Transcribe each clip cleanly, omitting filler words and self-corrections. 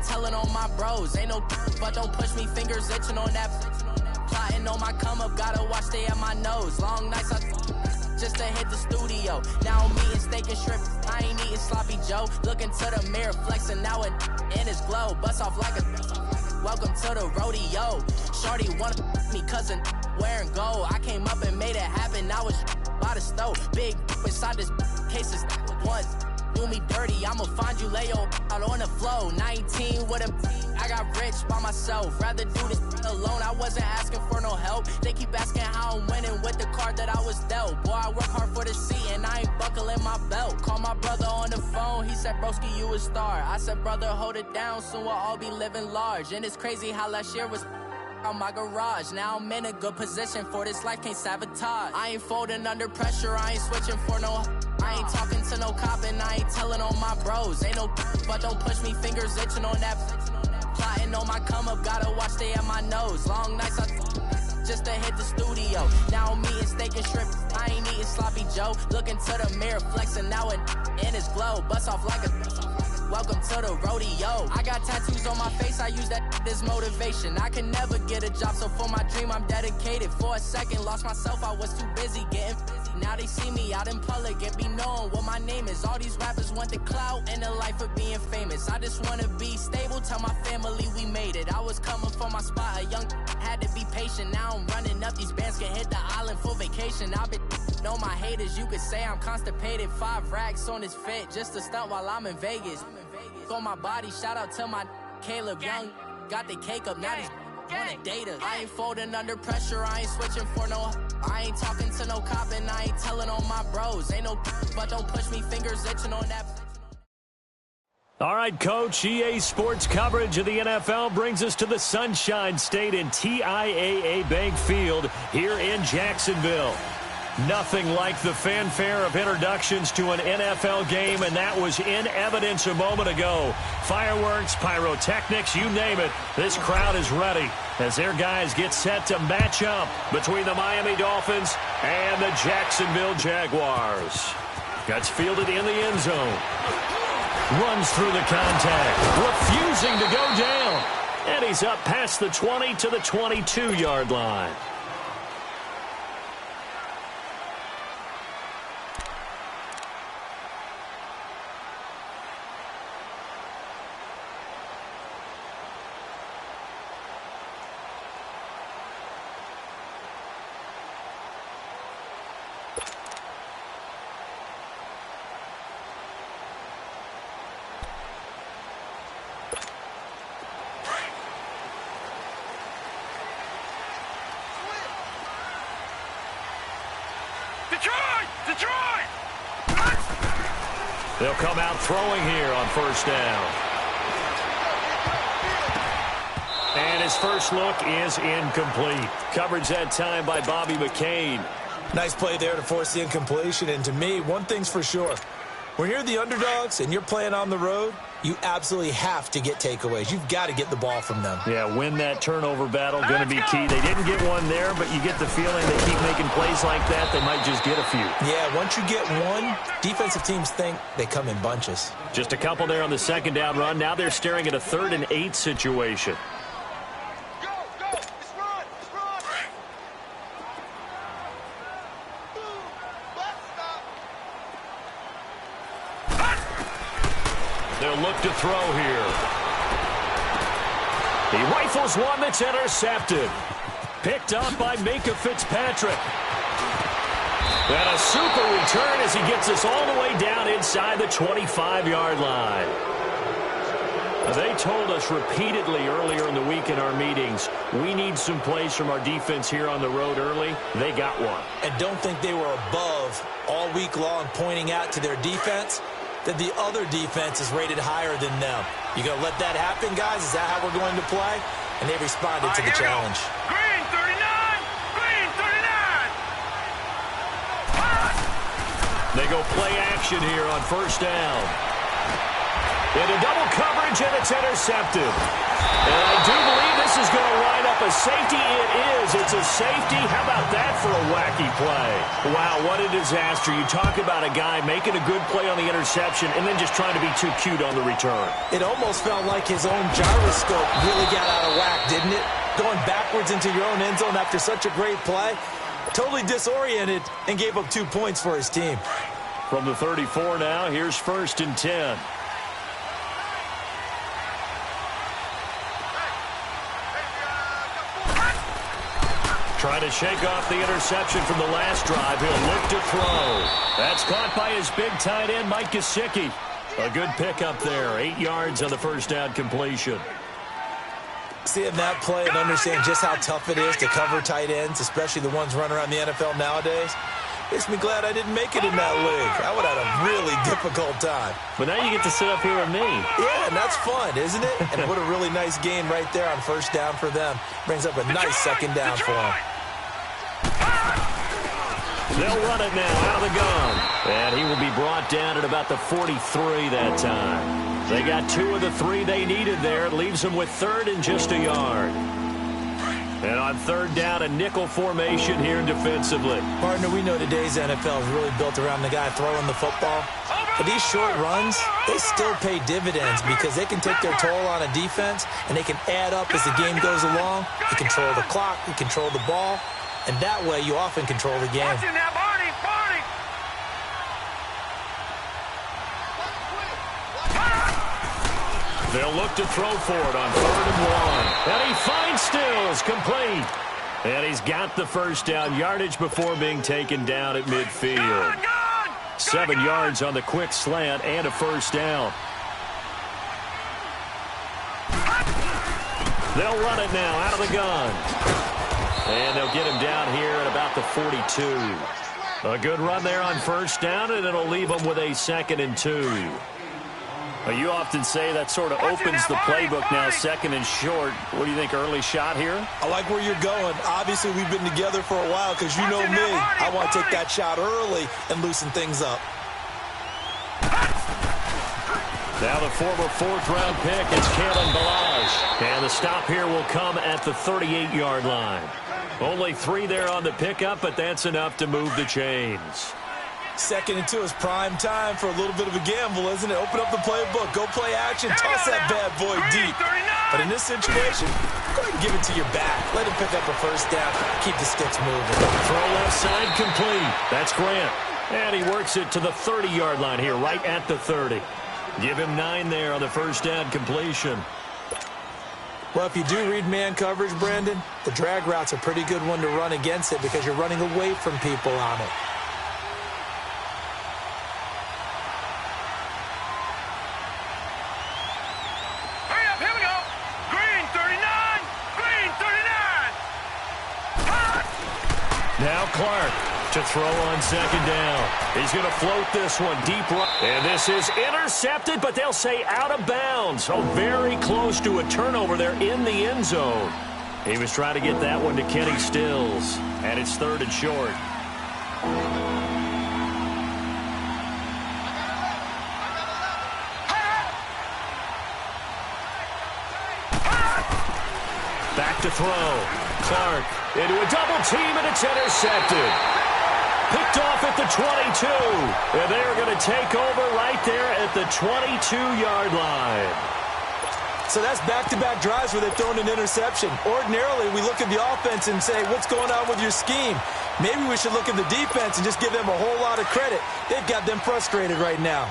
telling on my bros. Ain't no but don't push me, fingers itching on that. Plotting on my come up, gotta watch stay at my nose. Long nights just to hit the studio. Now I'm eating steak and shrimp, I ain't eating sloppy Joe. Looking to the mirror, flexing now it in his glow. Bust off like a welcome to the rodeo. Shorty wanna me cousin wearing gold. I came up and made it happen, I was by the stove. Big inside this cases once. Do me dirty, I'ma find you, lay your out on the floor. 19 with a I got rich by myself. Rather do this alone, I wasn't asking for no help. They keep asking how I'm winning with the card that I was dealt. Boy, I work hard for the seat and I ain't buckling my belt. Call my brother on the phone, he said, broski, you a star. I said, brother, hold it down, soon we'll all be living large. And it's crazy how last year was out my garage. Now I'm in a good position for this life, can't sabotage. I ain't folding under pressure, I ain't switching for no. I ain't talking to no cop and I ain't telling on my bros. Ain't no but don't push me, fingers itching on that. Plotting on my come up, gotta watch stay at my nose. Long nights just to hit the studio. Now I'm eating steak and shrimp, I ain't eating sloppy Joe. Looking to the mirror, flexing now it in his glow. Bust off like a welcome to the rodeo. I got tattoos on my face, I use that as motivation. I can never get a job, so for my dream I'm dedicated. For a second, lost myself, I was too busy getting busy. Now they see me out in public and be knowing what my name is. All these rappers want the clout and the life of being famous. I just wanna be stable, tell my family we made it. I was coming from my spot, a young had to be patient. Now I'm running up, these bands can hit the island for vacation. I've been know my haters, you could say I'm constipated. 5 racks on his fit, just to stunt while I'm in Vegas. On my body, shout out to my Caleb Young. Got the cake up, now he's wanna date us. I ain't folding under pressure, I ain't switching for no. I ain't talking to no cop and I ain't telling on my bros. Ain't no but don't push me, fingers itching on that. All right, Coach, EA Sports coverage of the NFL brings us to the Sunshine State in TIAA Bank Field here in Jacksonville. Nothing like the fanfare of introductions to an NFL game, and that was in evidence a moment ago. Fireworks, pyrotechnics, you name it. This crowd is ready as their guys get set to match up between the Miami Dolphins and the Jacksonville Jaguars. Gets fielded in the end zone. Runs through the contact, refusing to go down. And he's up past the 20 to the 22-yard line. They'll come out throwing here on first down. And his first look is incomplete. Coverage that time by Bobby McCain. Nice play there to force the incompletion. And to me, one thing's for sure. When you're the underdogs and you're playing on the road, you absolutely have to get takeaways. You've got to get the ball from them. Yeah, win that turnover battle, going to be key. They didn't get one there, but you get the feeling they keep making plays like that, they might just get a few. Yeah, once you get one, defensive teams think they come in bunches. Just a couple there on the second down run. Now they're staring at a 3rd and 8 situation. They'll look to throw here. He rifles one that's intercepted. Picked up by Micah Fitzpatrick. And a super return as he gets us all the way down inside the 25-yard line. They told us repeatedly earlier in the week in our meetings, we need some plays from our defense here on the road early. They got one. And don't think they were above all week long pointing out to their defense that the other defense is rated higher than them. You going to let that happen, guys? Is that how we're going to play? And they responded to the challenge. Green 39! Green 39! They go play action here on first down. Into double coverage, and it's intercepted. And I do believe this is going to line up a safety. It is. It's a safety. How about that for a wacky play? Wow, what a disaster. You talk about a guy making a good play on the interception and then just trying to be too cute on the return. It almost felt like his own gyroscope really got out of whack, didn't it? Going backwards into your own end zone after such a great play. Totally disoriented and gave up 2 points for his team. From the 34 now, here's 1st and 10. Trying to shake off the interception from the last drive. He'll look to throw. That's caught by his big tight end, Mike Gesicki. A good pickup there. 8 yards on the first down completion. Seeing that play and understand just how tough it is to cover tight ends, especially the ones running around the NFL nowadays, makes me glad I didn't make it in that league. I would have had a really difficult time. But now you get to sit up here with me. Yeah, and that's fun, isn't it? And what a really nice game right there on first down for them. Brings up a nice second down for them. They'll run it now out of the gun. And he will be brought down at about the 43 that time. They got 2 of the 3 they needed there. It leaves them with 3rd and just a yard. And on 3rd down, a nickel formation here defensively. Partner, we know today's NFL is really built around the guy throwing the football. But these short runs, they still pay dividends because they can take their toll on a defense and they can add up as the game goes along. You control the clock, you control the ball, and that way you often control the game. They'll look to throw for it on 3rd and 1. And he finds Stills, complete. And he's got the first down yardage before being taken down at midfield. 7 yards on the quick slant and a first down. They'll run it now out of the gun. And they'll get him down here at about the 42. A good run there on first down, and it'll leave them with a 2nd and 2. You often say that sort of opens the playbook now, 2nd and short. What do you think, early shot here? I like where you're going. Obviously, we've been together for a while because you know me. I want to take that shot early and loosen things up. Now the former 4th-round pick, it's Kalen Ballage. And the stop here will come at the 38-yard line. Only 3 there on the pickup, but that's enough to move the chains. 2nd and 2 is prime time for a little bit of a gamble, isn't it? Open up the playbook, go play action, toss that bad boy deep. But in this situation, go ahead and give it to your back. Let him pick up a first down, keep the sticks moving. Throw left side complete. That's Grant. And he works it to the 30-yard line here, right at the 30. Give him 9 there on the first down completion. Well, if you do read man coverage, Brandon, the drag route's a pretty good one to run against it because you're running away from people on it. Now Clark to throw on 2nd down. He's going to float this one deep right. And this is intercepted, but they'll say out of bounds. Oh, very close to a turnover there in the end zone. He was trying to get that one to Kenny Stills. And it's 3rd and short. Back to throw. Clark into a double team, and it's intercepted. Picked off at the 22. And they're going to take over right there at the 22-yard line. So that's back-to-back drives where they've thrown an interception. Ordinarily, we look at the offense and say, what's going on with your scheme? Maybe we should look at the defense and just give them a whole lot of credit. They've got them frustrated right now.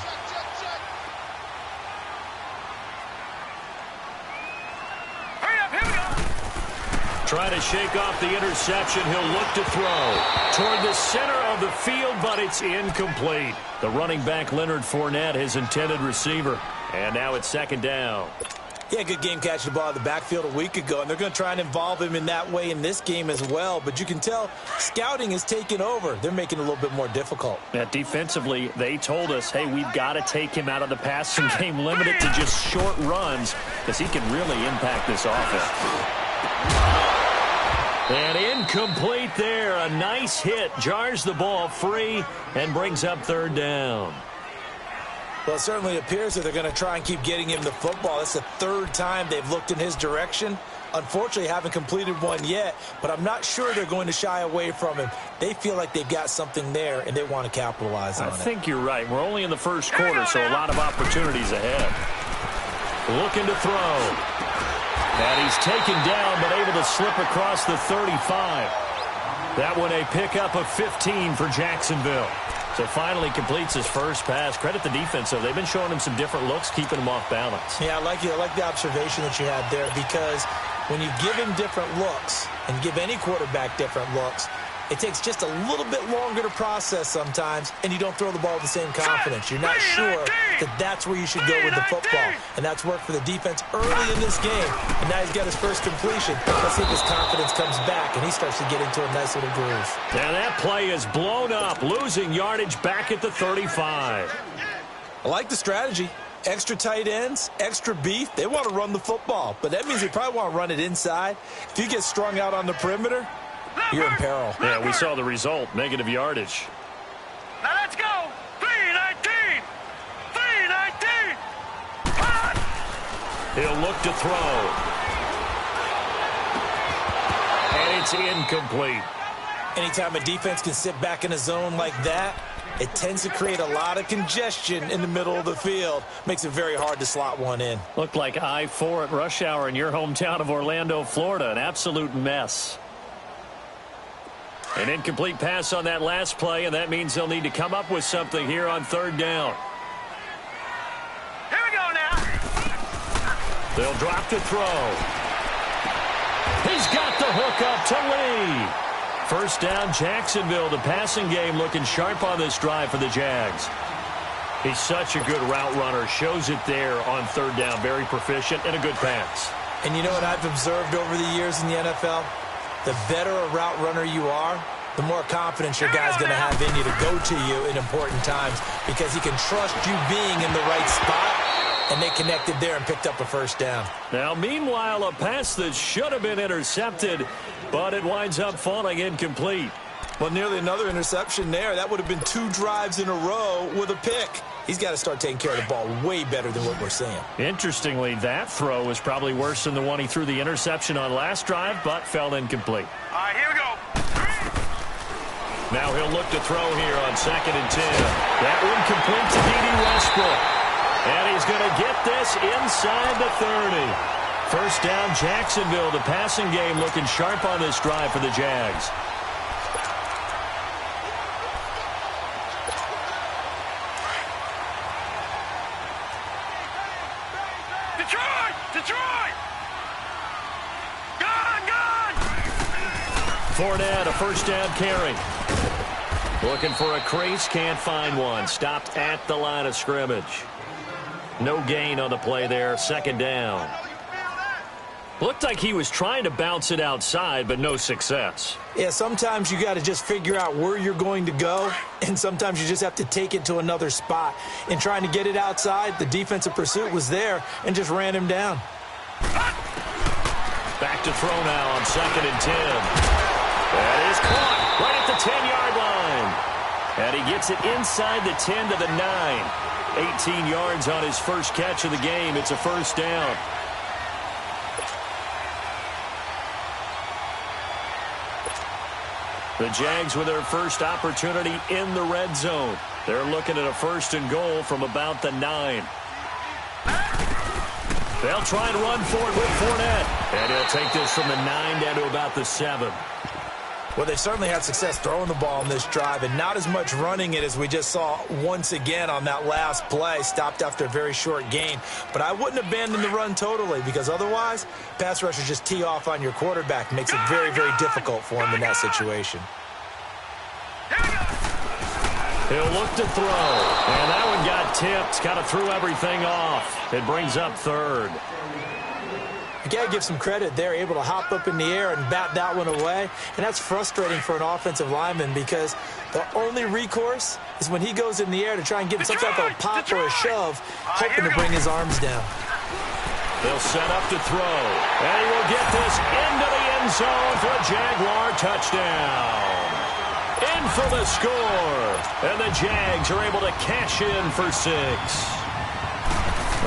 Trying to shake off the interception. He'll look to throw toward the center of the field, but it's incomplete. The running back, Leonard Fournette, his intended receiver. And now it's 2nd down. Yeah, good game catching the ball in the backfield a week ago, and they're going to try and involve him in that way in this game as well. But you can tell scouting is taking over. They're making it a little bit more difficult. Yeah, defensively, they told us, hey, we've got to take him out of the passing game, limit it to just short runs, because he can really impact this offense. And incomplete there. A nice hit. Jars the ball free and brings up 3rd down. Well, it certainly appears that they're going to try and keep getting him the football. That's the third time they've looked in his direction. Unfortunately, haven't completed one yet, but I'm not sure they're going to shy away from him. They feel like they've got something there, and they want to capitalize on it. I think you're right. We're only in the first quarter, so a lot of opportunities ahead. Looking to throw. And he's taken down, but able to slip across the 35. That one a pickup of 15 for Jacksonville. So finally completes his first pass. Credit the defense, though. They've been showing him some different looks, keeping him off balance. Yeah, I like the observation that you had there, because when you give him different looks and give any quarterback different looks, it takes just a little bit longer to process sometimes, and you don't throw the ball with the same confidence. You're not sure that that's where you should go with the football, and that's worked for the defense early in this game, and now he's got his first completion. Let's see if his confidence comes back, and he starts to get into a nice little groove. And that play is blown up, losing yardage back at the 35. I like the strategy. Extra tight ends, extra beef. They want to run the football, but that means they probably want to run it inside. If you get strung out on the perimeter, you're in peril. Yeah, we saw the result, negative yardage. Now let's go. 3-19. 3-19. He'll look to throw. And it's incomplete. Anytime a defense can sit back in a zone like that, it tends to create a lot of congestion in the middle of the field. Makes it very hard to slot one in. Looked like I-4 at rush hour in your hometown of Orlando, Florida. An absolute mess. An incomplete pass on that last play, and that means they'll need to come up with something here on third down. Here we go now. They'll drop to throw. He's got the hook up to Lee. First down, Jacksonville. The passing game looking sharp on this drive for the Jags. He's such a good route runner. Shows it there on third down. Very proficient and a good pass. And you know what I've observed over the years in the NFL? The better a route runner you are, the more confidence your guy's going to have in you to go to you in important times, because he can trust you being in the right spot, and they connected there and picked up a first down. Now, meanwhile, a pass that should have been intercepted, but it winds up falling incomplete. Well, nearly another interception there. That would have been 2 drives in a row with a pick. He's got to start taking care of the ball way better than what we're seeing. Interestingly, that throw was probably worse than the one he threw the interception on last drive, but fell incomplete. All right, here we go. Now he'll look to throw here on 2nd and 10. That one complete to D.D. Westbrook. And he's going to get this inside the 30. First down, Jacksonville. The passing game looking sharp on this drive for the Jags. Detroit! Gone! Fournette, a first down carry. Looking for a crease, can't find one. Stopped at the line of scrimmage. No gain on the play there, 2nd down. Looked like he was trying to bounce it outside, but no success. Yeah, sometimes you got to just figure out where you're going to go, and sometimes you just have to take it to another spot. In trying to get it outside, the defensive pursuit was there and just ran him down. Back to throw now on 2nd and 10. That is caught right at the 10-yard line. And he gets it inside the 10 to the 9. 18 yards on his first catch of the game. It's a first down. The Jags with their first opportunity in the red zone. They're looking at a 1st and goal from about the 9. They'll try and run for it with Fournette. And he'll take this from the 9 down to about the 7. Well, they've certainly had success throwing the ball on this drive, and not as much running it as we just saw once again on that last play. Stopped after a very short gain. But I wouldn't abandon the run totally, because otherwise, pass rushers just tee off on your quarterback. Makes it very, very difficult for him in that situation. He'll look to throw. And that one got tipped. Kind of threw everything off. It brings up 3rd. You got to give some credit there, able to hop up in the air and bat that one away. And that's frustrating for an offensive lineman, because the only recourse is when he goes in the air to try and get some type of a pop or a shove, hoping to bring his arms down. They'll set up to throw. And he will get this into the end zone for a Jaguar touchdown. In for the score. And the Jags are able to cash in for 6.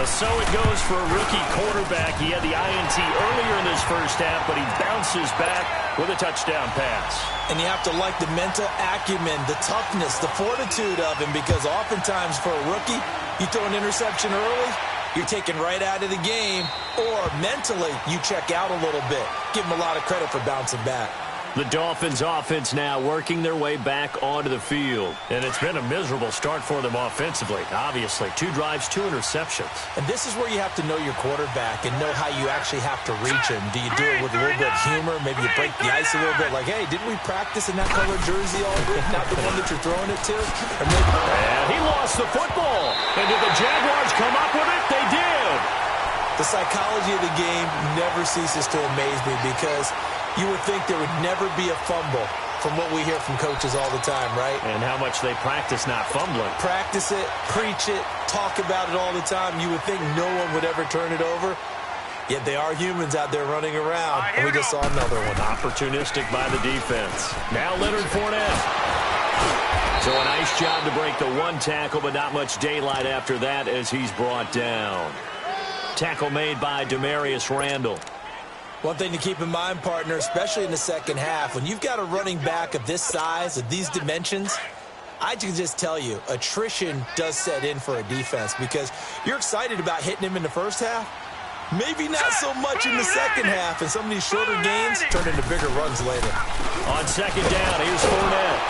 So it goes for a rookie quarterback. He had the INT earlier in this first half, but he bounces back with a touchdown pass. And you have to like the mental acumen, the toughness, the fortitude of him, because oftentimes for a rookie, you throw an interception early, you're taken right out of the game, or mentally you check out a little bit. Give him a lot of credit for bouncing back. The Dolphins offense now working their way back onto the field. And it's been a miserable start for them offensively, obviously. 2 drives, 2 interceptions. And this is where you have to know your quarterback and know how you actually have to reach him. Do you do it with a little bit of humor? Maybe you break the ice a little bit like, hey, didn't we practice in that color jersey all week? Not the one that you're throwing it to? Or maybe... And he lost the football. And did the Jaguars come up with it? They did. The psychology of the game never ceases to amaze me because you would think there would never be a fumble from what we hear from coaches all the time, right? And how much they practice not fumbling. Practice it, preach it, talk about it all the time. You would think no one would ever turn it over. Yet they are humans out there running around, and we just saw another one. Opportunistic by the defense. Now Leonard Fournette. So a nice job to break the 1 tackle, but not much daylight after that as he's brought down. Tackle made by Demarius Randall. One thing to keep in mind, partner, especially in the second half, when you've got a running back of this size, of these dimensions, I can just tell you, attrition does set in for a defense because you're excited about hitting him in the first half. Maybe not so much in the second half, and some of these shorter gains turn into bigger runs later. On second down, here's Fournette.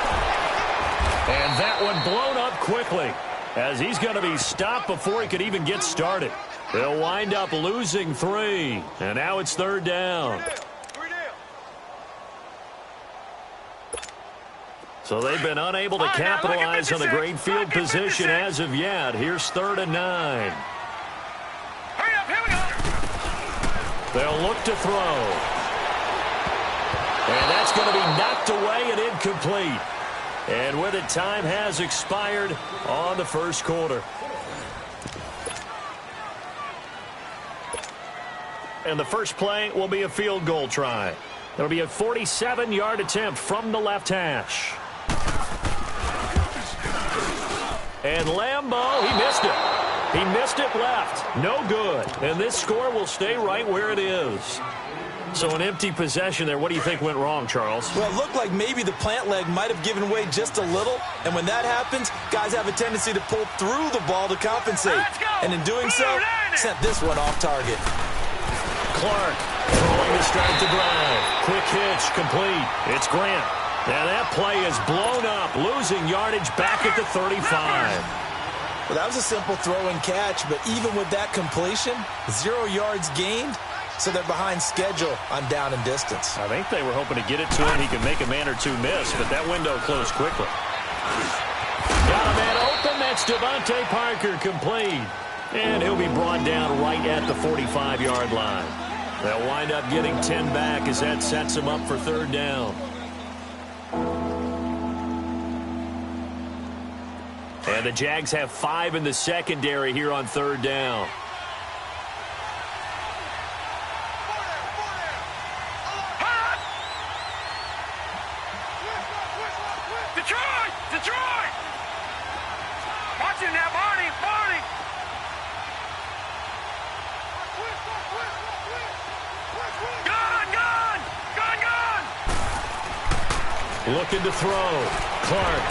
And that one blown up quickly as he's going to be stopped before he could even get started. They'll wind up losing 3, and now it's 3rd down. So they've been unable to capitalize on the great field position as of yet. Here's 3rd and 9. Hurry up, here we go. They'll look to throw. And that's going to be knocked away and incomplete. And with it, time has expired on the first quarter. And the first play will be a field goal try. It'll be a 47-yard attempt from the left hash. And Lambeau, he missed it. He missed it left. No good. And this score will stay right where it is. So an empty possession there. What do you think went wrong, Charles? Well, it looked like maybe the plant leg might have given way just a little. And when that happens, guys have a tendency to pull through the ball to compensate. And in doing so, sent this one off target. Clark throwing to start the drive. Quick hitch, complete. It's Grant. And that play is blown up, losing yardage back at the 35. Well, that was a simple throw and catch, but even with that completion, 0 yards gained, so they're behind schedule on down and distance. I think they were hoping to get it to him. He could make a man or two miss, but that window closed quickly. Got a man open. That's Devontae Parker, complete. And he'll be brought down right at the 45-yard line. They'll wind up getting 10 back as that sets them up for 3rd down. And the Jags have 5 in the secondary here on 3rd down. Detroit! Detroit! Watch it now, Barney! Barney! Gone! Gone! Gone! Gone! Looking to throw. Clark.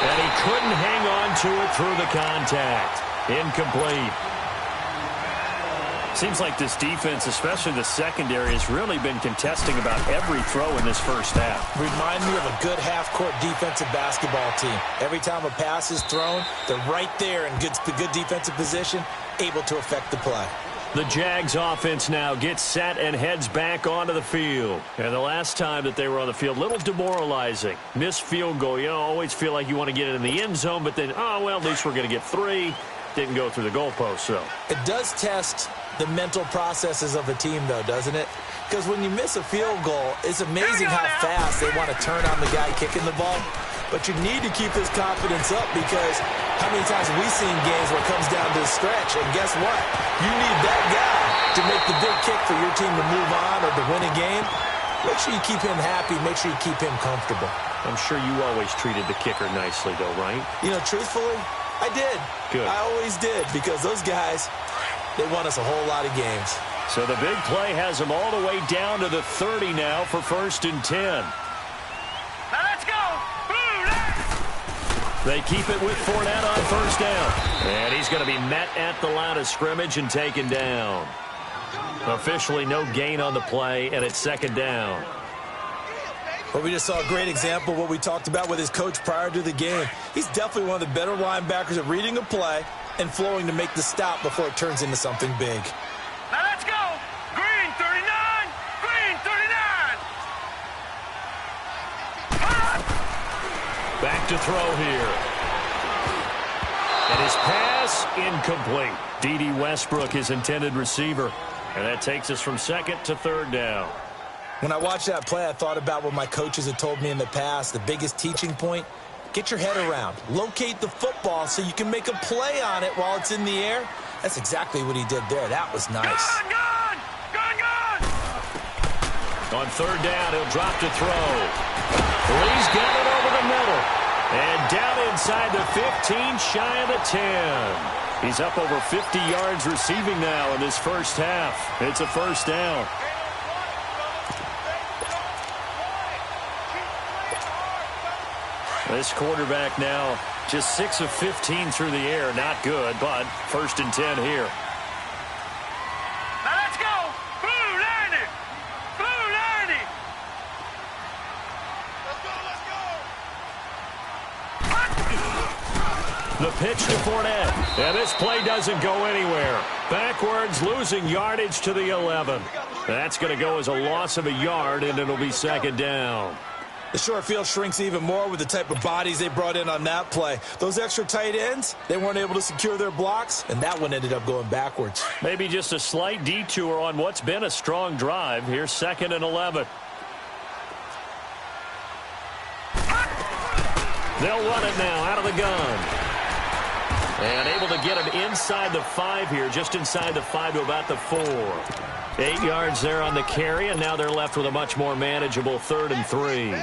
And he couldn't hang on to it through the contact. Incomplete. Seems like this defense, especially the secondary, has really been contesting about every throw in this first half. Remind me of a good half-court defensive basketball team. Every time a pass is thrown, they're right there in good defensive position, able to affect the play. The Jags offense now gets set and heads back onto the field. And the last time that they were on the field, a little demoralizing. Missed field goal. You know, always feel like you want to get it in the end zone, but then, oh, well, at least we're going to get 3. Didn't go through the goalpost, so. It does test the mental processes of a team, though, doesn't it? Because when you miss a field goal, it's amazing how fast they want to turn on the guy kicking the ball. But you need to keep his confidence up because how many times have we seen games where it comes down to the stretch? And guess what? You need that guy to make the big kick for your team to move on or to win a game. Make sure you keep him happy. Make sure you keep him comfortable. I'm sure you always treated the kicker nicely, though, right? You know, truthfully, I did. Good. I always did, because those guys, they won us a whole lot of games. So the big play has them all the way down to the 30 now for 1st and 10. Now let's go. They keep it with Fournette on 1st down. And he's going to be met at the line of scrimmage and taken down. Officially no gain on the play, and it's 2nd down. But we just saw a great example of what we talked about with his coach prior to the game. He's definitely one of the better linebackers at reading a play and flowing to make the stop before it turns into something big. Now let's go. Green 39. Green 39. Back to throw here. And his pass incomplete. D.D. Westbrook, his intended receiver. And that takes us from 2nd to 3rd down. When I watched that play, I thought about what my coaches had told me in the past. The biggest teaching point, get your head around. Locate the football so you can make a play on it while it's in the air. That's exactly what he did there. That was nice. Gun, gun. Gun, gun. On 3rd down, he'll drop to throw. Lee's got it over the middle. And down inside the 15, shy of the 10. He's up over 50 yards receiving now in this first half. It's a 1st down. This quarterback now just 6 of 15 through the air. Not good, but 1st and 10 here. Now let's go. Blue 90. Blue 90. The pitch to Fournette. And this play doesn't go anywhere. Backwards, losing yardage to the 11. That's going to go as a loss of a yard, and it'll be 2nd down. The short field shrinks even more with the type of bodies they brought in on that play. Those extra tight ends, they weren't able to secure their blocks, and that one ended up going backwards. Maybe just a slight detour on what's been a strong drive. Here's 2nd and 11. They'll run it now out of the gun. And able to get him inside the 5 here, just inside the 5 to about the 4. 8 yards there on the carry, and now they're left with a much more manageable 3rd and 3.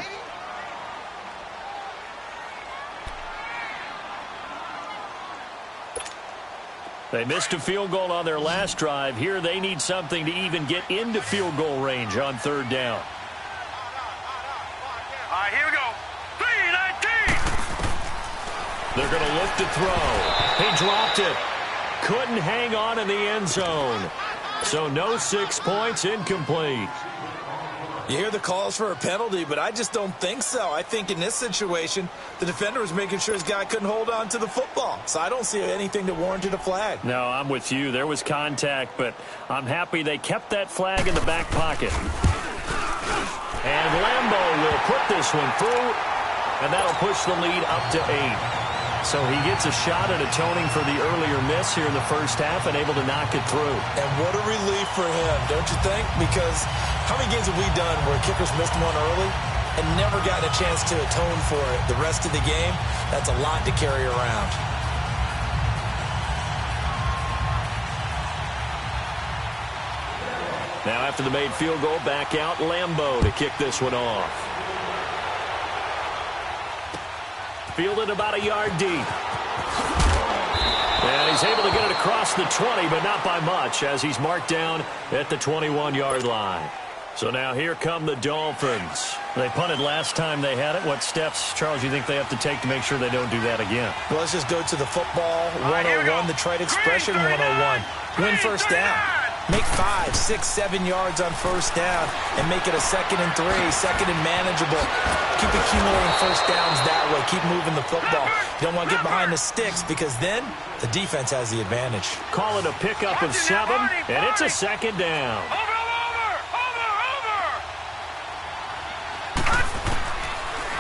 They missed a field goal on their last drive. Here they need something to even get into field goal range on 3rd down. All right, here we go. 3-19. They're going to look to throw. He dropped it. Couldn't hang on in the end zone. So no 6 points, incomplete. You hear the calls for a penalty, but I just don't think so. I think in this situation, the defender was making sure his guy couldn't hold on to the football. So I don't see anything that warranted a flag. No, I'm with you. There was contact, but I'm happy they kept that flag in the back pocket. And Lambo will put this one through, and that'll push the lead up to 8. So he gets a shot at atoning for the earlier miss here in the first half and able to knock it through. And what a relief for him, don't you think? Because how many games have we done where kickers missed one early and never gotten a chance to atone for it the rest of the game? That's a lot to carry around. Now after the made field goal, back out Lambo to kick this one off. Fielded about a yard deep. And he's able to get it across the 20, but not by much, as he's marked down at the 21-yard line. So now here come the Dolphins. They punted last time they had it. What steps, Charles, you think they have to take to make sure they don't do that again? Well, let's just go to the football 101, the trite expression 101. Win first down. Make 5, 6, 7 yards on first down and make it a 2nd and 3, 2nd and manageable. Keep accumulating first downs that way. Keep moving the football. You don't want to get behind the sticks because then the defense has the advantage. Call it a pickup of 7, and it's a 2nd down.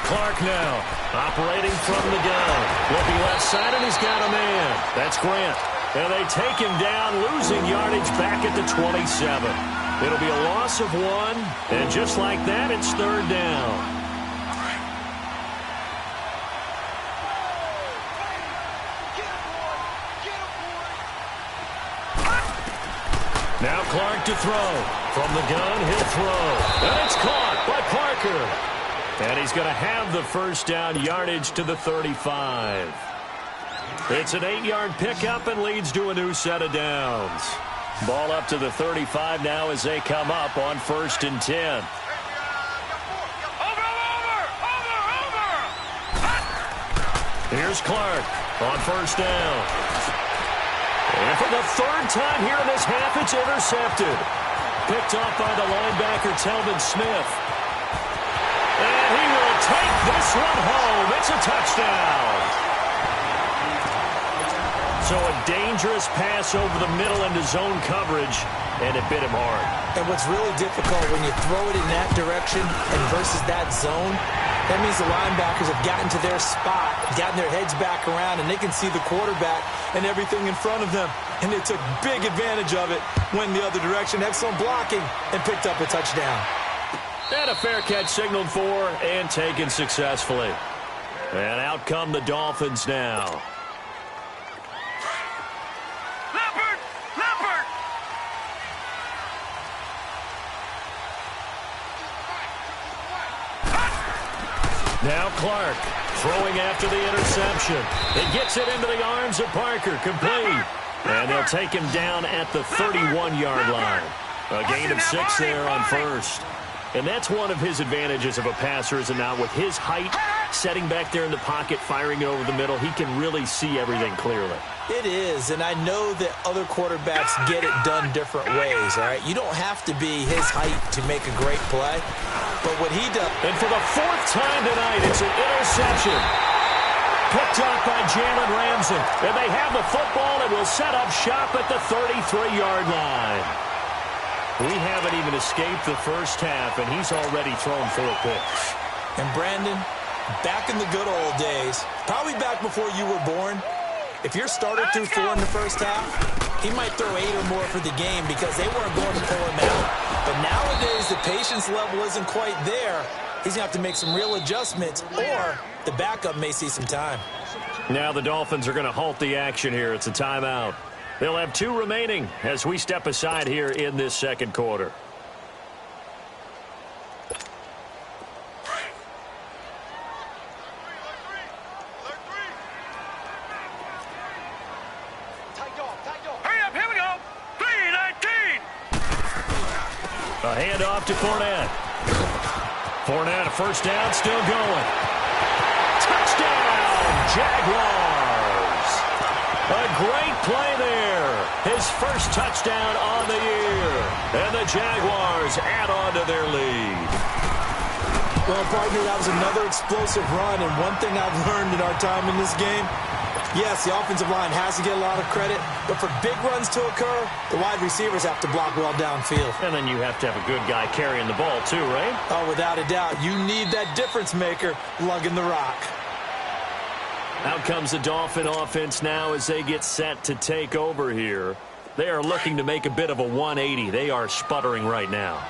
Clark now operating from the gun. Looking left side, and he's got a man. That's Grant. And they take him down, losing yardage back at the 27. It'll be a loss of 1, and just like that, it's 3rd down. Now Clark to throw. From the gun, he'll throw. And it's caught by Parker. And he's going to have the first down, yardage to the 35. It's an 8-yard pickup and leads to a new set of downs. Ball up to the 35 now as they come up on 1st and 10. Here's Clark on 1st down. And for the 3rd time here in this half, it's intercepted. Picked off by the linebacker, Telvin Smith. And he will take this one home. It's a touchdown. So a dangerous pass over the middle into zone coverage, and it bit him hard. And what's really difficult when you throw it in that direction and versus that zone, that means the linebackers have gotten to their spot, gotten their heads back around, and they can see the quarterback and everything in front of them. And they took big advantage of it, went the other direction, excellent blocking, and picked up a touchdown. And a fair catch signaled for and taken successfully. And out come the Dolphins now. Now Clark throwing after the interception. It gets it into the arms of Parker, complete. And they'll take him down at the 31-yard line. A gain of 6 there on 1st. And that's one of his advantages of a passer, is it not? With his height, setting back there in the pocket, firing it over the middle, he can really see everything clearly. It is, and I know that other quarterbacks get it done different ways, all right? You don't have to be his height to make a great play, but what he does... And for the 4th time tonight, it's an interception. Picked up by Jalen Ramsey. And they have the football and will set up shop at the 33-yard line. We haven't even escaped the first half, and he's already thrown 4 picks. And Brandon, back in the good old days, probably back before you were born, if your starter threw 4 in the first half, he might throw 8 or more for the game because they weren't going to pull him out. But nowadays, the patience level isn't quite there. He's going to have to make some real adjustments, or the backup may see some time. Now the Dolphins are going to halt the action here. It's a timeout. They'll have 2 remaining as we step aside here in this second quarter. Hurry up, here we go. 3:19. A handoff to Fournette. Fournette, a first down, still going. Touchdown, Jaguars. A great play there. His first touchdown on the year. And the Jaguars add on to their lead. Well, partner, that was another explosive run, and one thing I've learned in our time in this game, yes, the offensive line has to get a lot of credit, but for big runs to occur, the wide receivers have to block well downfield. And then you have to have a good guy carrying the ball too, right? Oh, without a doubt. You need that difference maker lugging the rock. Out comes the Dolphin offense now as they get set to take over here. They are looking to make a bit of a 180. They are sputtering right now.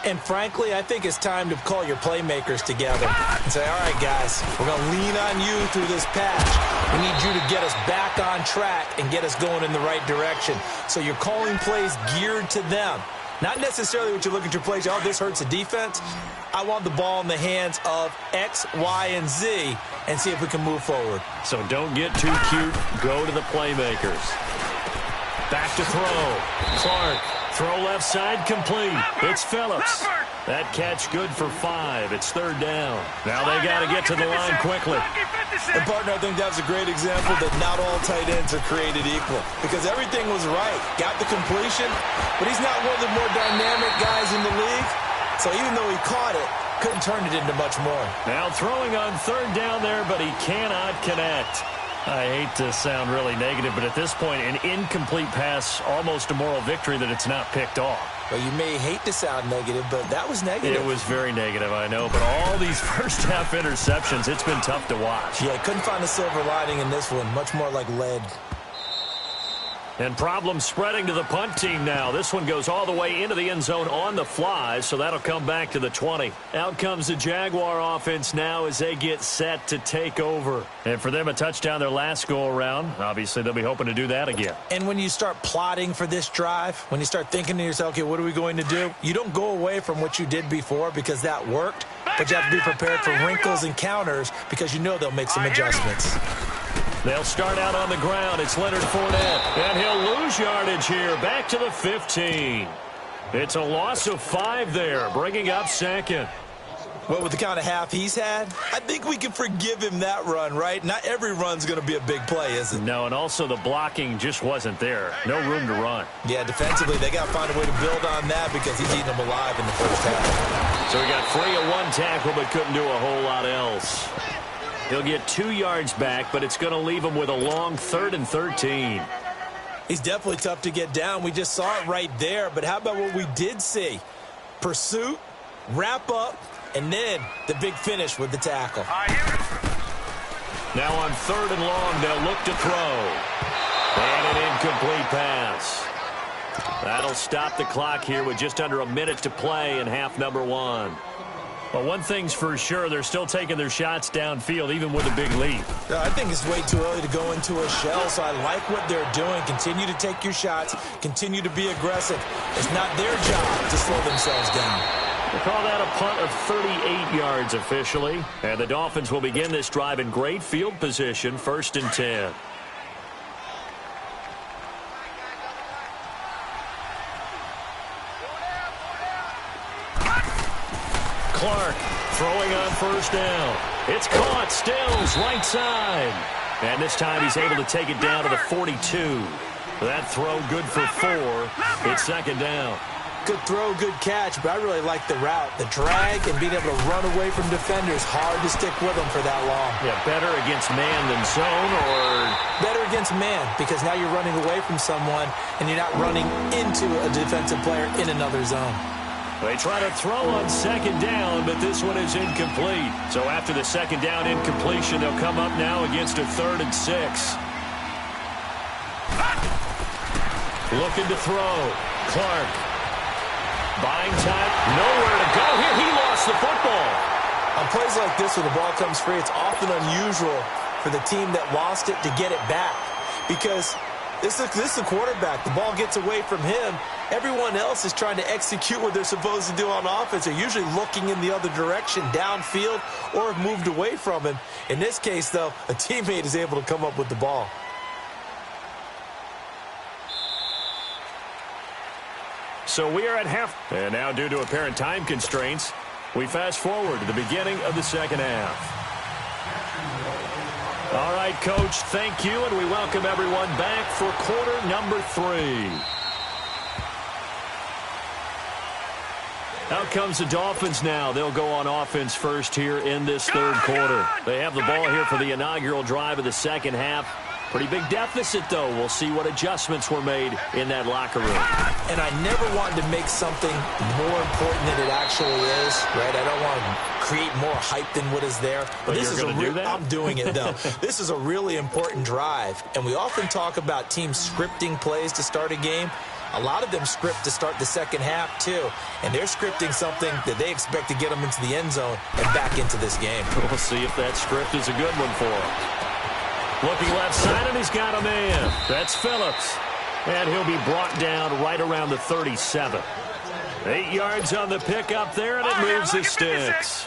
And frankly, I think it's time to call your playmakers together and say, all right, guys, we're going to lean on you through this patch. We need you to get us back on track and get us going in the right direction. So you're calling plays geared to them. Not necessarily what you're looking to play. Oh, this hurts the defense. I want the ball in the hands of X, Y, and Z and see if we can move forward. So don't get too cute. Go to the playmakers. Back to throw. Clark. Throw left side complete. It's Phillips. That catch good for 5. It's 3rd down. Now they got to get to the line quickly. And, partner, I think that was a great example that not all tight ends are created equal because everything was right. Got the completion, but he's not one of the more dynamic guys in the league. So even though he caught it, couldn't turn it into much more. Now throwing on 3rd down there, but he cannot connect. I hate to sound really negative, but at this point, an incomplete pass, almost a moral victory that it's not picked off. Well, you may hate to sound negative, but that was negative. It was very negative, I know, but all these first-half interceptions, it's been tough to watch. Yeah, couldn't find a silver lining in this one. Much more like lead. And problems spreading to the punt team now. This one goes all the way into the end zone on the fly, so that'll come back to the 20. Out comes the Jaguar offense now as they get set to take over. And for them, a touchdown their last go-around. Obviously, they'll be hoping to do that again. And when you start plotting for this drive, when you start thinking to yourself, okay, what are we going to do? You don't go away from what you did before because that worked, but you have to be prepared for wrinkles and counters because you know they'll make some adjustments. They'll start out on the ground. It's Leonard Fournette. And he'll lose yardage here. Back to the 15. It's a loss of 5 there, bringing up second. Well, with the kind of half he's had, I think we can forgive him that run, right? Not every run's going to be a big play, is it? No, and also the blocking just wasn't there. No room to run. Yeah, defensively, they got to find a way to build on that because he's eating them alive in the first half. So he got free of 1 tackle but couldn't do a whole lot else. He'll get 2 yards back, but it's going to leave him with a long 3rd and 13. He's definitely tough to get down. We just saw it right there. But how about what we did see? Pursuit, wrap up, and then the big finish with the tackle. Now on 3rd and long, they'll look to throw. And an incomplete pass. That'll stop the clock here with just under a minute to play in half number 1. But one thing's for sure, they're still taking their shots downfield, even with a big lead. I think it's way too early to go into a shell, so I like what they're doing. Continue to take your shots. Continue to be aggressive. It's not their job to slow themselves down. We'll call that a punt of 38 yards officially. And the Dolphins will begin this drive in great field position, 1st and 10. Clark throwing on 1st down. It's caught. Stills right side. And this time he's able to take it down to the 42. That throw good for 4. It's 2nd down. Good throw, good catch, but I really like the route. The drag and being able to run away from defenders. Hard to stick with them for that long. Yeah, better against man than zone, or? Better against man, because now you're running away from someone and you're not running into a defensive player in another zone. They try to throw on 2nd down, but this one is incomplete. So after the 2nd down incompletion, they'll come up now against a 3rd and 6. Looking to throw. Clark. Buying time. Nowhere to go here. He lost the football. On plays like this where the ball comes free, it's often unusual for the team that lost it to get it back. Because this is the quarterback. The ball gets away from him. Everyone else is trying to execute what they're supposed to do on offense. They're usually looking in the other direction, downfield, or have moved away from him. In this case, though, a teammate is able to come up with the ball. So we are at half. And now, due to apparent time constraints, we fast forward to the beginning of the 2nd half. All right, Coach, thank you, and we welcome everyone back for quarter number 3. Out comes the Dolphins now. They'll go on offense first here in this 3rd quarter. They have the ball here for the inaugural drive of the 2nd half. Pretty big deficit, though. We'll see what adjustments were made in that locker room. And I never wanted to make something more important than it actually is, right? I don't want to create more hype than what is there. But this is do that? I'm doing it, though. This is a really important drive. And we often talk about teams scripting plays to start a game. A lot of them script to start the 2nd half, too. And they're scripting something that they expect to get them into the end zone and back into this game. We'll see if that script is a good one for them. Looking left side, and he's got a man. That's Phillips. And he'll be brought down right around the 37. 8 yards on the pickup there, and it moves the sticks.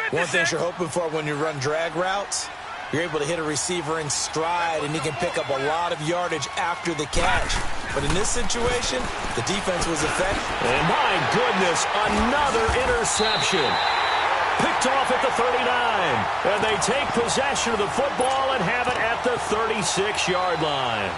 One thing you're hoping for when you run drag routes, you're able to hit a receiver in stride, and he can pick up a lot of yardage after the catch. But in this situation, the defense was effective. And my goodness, another interception. Picked off at the 39. And they take possession of the football and have it at the 36-yard line.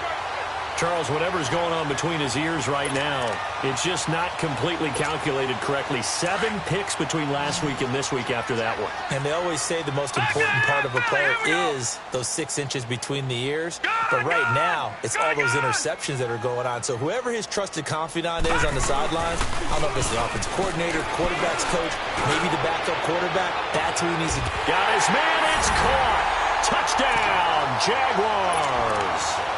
Charles, whatever's going on between his ears right now, it's just not completely calculated correctly. 7 picks between last week and this week after that one. And they always say the most important part of a player is those 6 inches between the ears. But right now, it's all those interceptions that are going on. So whoever his trusted confidant is on the sidelines, I don't know if it's the offensive coordinator, quarterback's coach, maybe the backup quarterback, that's who he needs to do. Got his man, it's caught. Touchdown, Jaguars.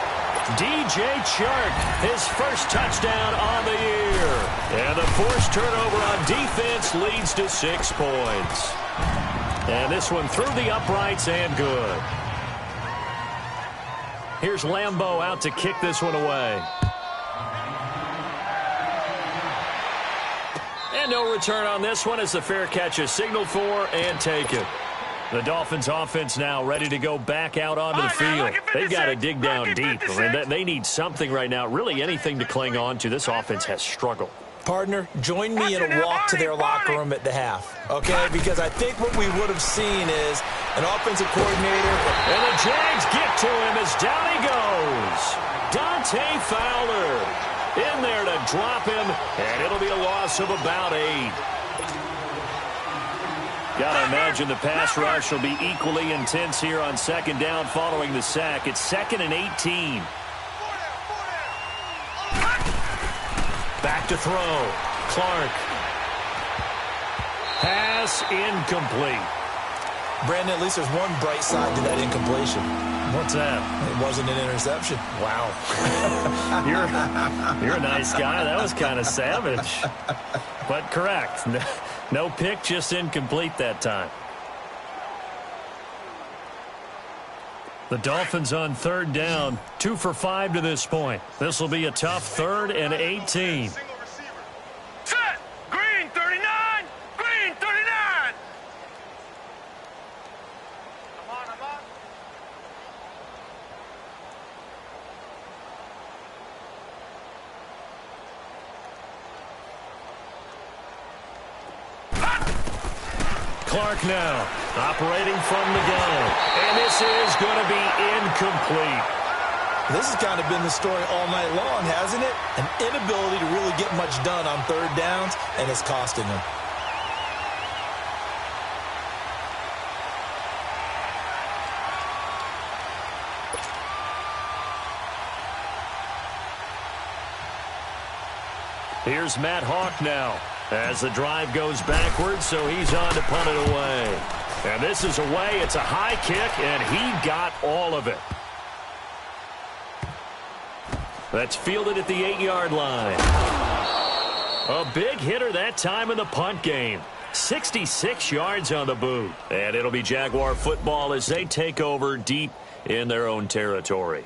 DJ Chark, his first touchdown on the year. And the forced turnover on defense leads to 6 points. And this one through the uprights and good. Here's Lambeau out to kick this one away. And no return on this one as the fair catch is signaled for and taken. The Dolphins offense now ready to go back out onto the field. They've got to dig down deep. I mean, they need something right now, really anything to cling on to. This offense has struggled. Partner, join me in a walk to their locker room at the half, okay? Because I think what we would have seen is an offensive coordinator. And the Jags get to him as down he goes. Dante Fowler in there to drop him, and it'll be a loss of about 8. Gotta imagine the pass rush will be equally intense here on second down following the sack. It's 2nd and 18. Back to throw. Clark. Pass incomplete. Brandon, at least there's one bright side to that incompletion. What's that? It wasn't an interception. Wow. You're a nice guy. That was kind of savage. But correct. No pick, just incomplete that time. The Dolphins on third down, 2 for 5 to this point. This will be a tough 3rd and 18. Set. Green 39. Green 39. Come on, come on. Clark now, operating from the gun. And this is going to be incomplete. This has kind of been the story all night long, hasn't it? An inability to really get much done on third downs, and it's costing them. Here's Matt Hawk now as the drive goes backwards, so he's on to punt it away. And this is away. It's a high kick, and he got all of it. That's fielded at the 8-yard line. A big hitter that time in the punt game. 66 yards on the boot. And it'll be Jaguar football as they take over deep in their own territory.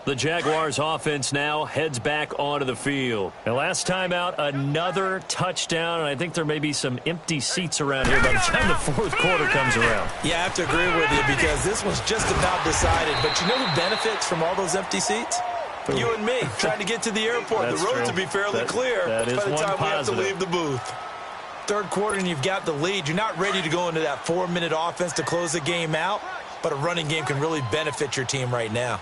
The Jaguars offense now heads back onto the field. And last time out, another touchdown, and I think there may be some empty seats around here by the time the fourth quarter comes around. Yeah, I have to agree with you because this one's just about decided. But you know who benefits from all those empty seats? You and me, trying to get to the airport. The roads will be fairly clear by the time we have to leave the booth. Third quarter and you've got the lead. You're not ready to go into that 4-minute offense to close the game out, but a running game can really benefit your team right now.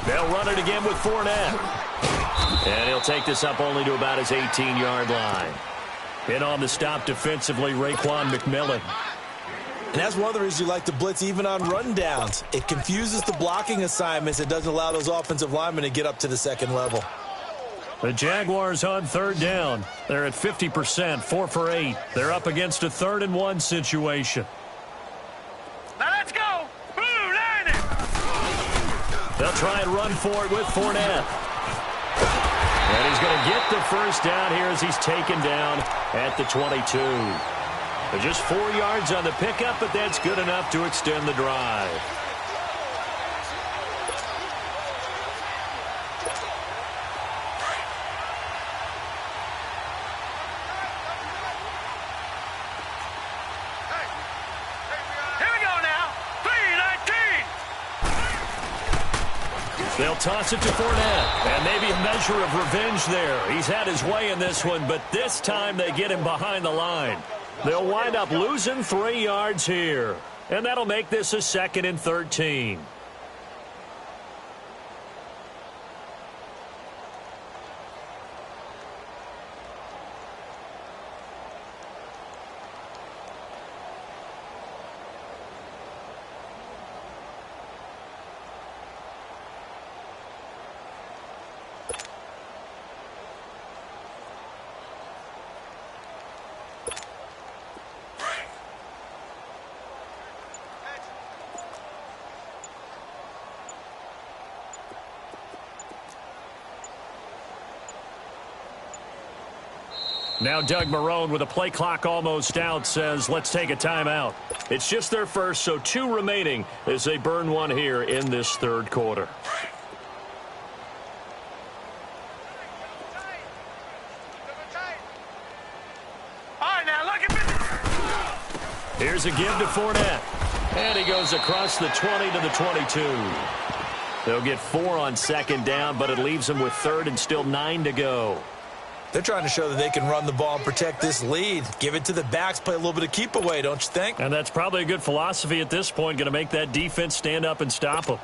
They'll run it again with Fournette. And he'll take this up only to about his 18-yard line. In on the stop defensively, Raekwon McMillan. And that's one of the reasons you like to blitz even on rundowns. It confuses the blocking assignments. It doesn't allow those offensive linemen to get up to the second level. The Jaguars on third down. They're at 50%, 4 for 8. They're up against a 3rd and 1 situation. Now let's go. They'll try and run for it with Fournette. And he's going to get the first down here as he's taken down at the 22. They're just 4 yards on the pickup, but that's good enough to extend the drive. They'll toss it to Fournette, and maybe a measure of revenge there. He's had his way in this one, but this time they get him behind the line. They'll wind up losing 3 yards here, and that'll make this a 2nd and 13. Now Doug Marrone, with a play clock almost out, says let's take a timeout. It's just their first, so 2 remaining as they burn one here in this third quarter. Here's a give to Fournette. And he goes across the 20 to the 22. They'll get 4 on second down, but it leaves them with third and still 9 to go. They're trying to show that they can run the ball and protect this lead. Give it to the backs, play a little bit of keep away, don't you think? And that's probably a good philosophy at this point, going to make that defense stand up and stop them.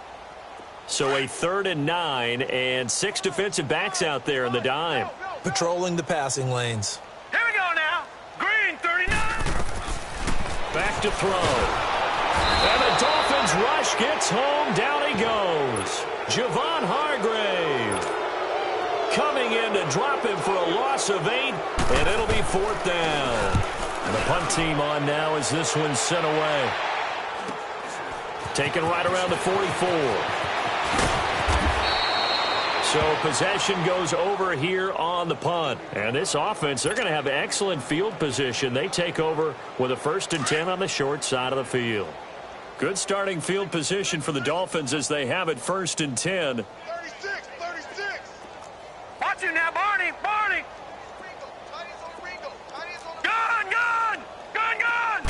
So a 3rd and 9 and 6 defensive backs out there in the dime. Patrolling the passing lanes. Here we go now. Green, 39. Back to throw. And the Dolphins rush gets home. Down he goes. Javon Hargrave coming in to drop him for a loss of 8, and it'll be 4th down. And the punt team on now as this one's sent away. Taken right around the 44. So possession goes over here on the punt. And this offense, they're going to have excellent field position. They take over with a 1st and 10 on the short side of the field. Good starting field position for the Dolphins as they have it 1st and 10. Watch you now, Barney. Barney. Gun, gun. Gun, gun.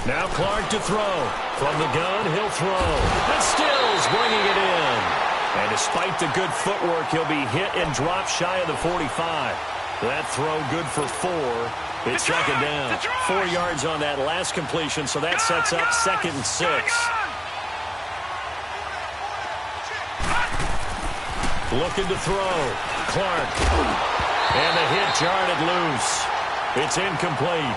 Now Clark to throw. From the gun, he'll throw. And Stills bringing it in. And despite the good footwork, he'll be hit and drop shy of the 45. That throw good for 4. It's second down. 4 yards on that last completion, so that sets up 2nd and 6. Looking to throw. Clark. And the hit jarred it loose. It's incomplete.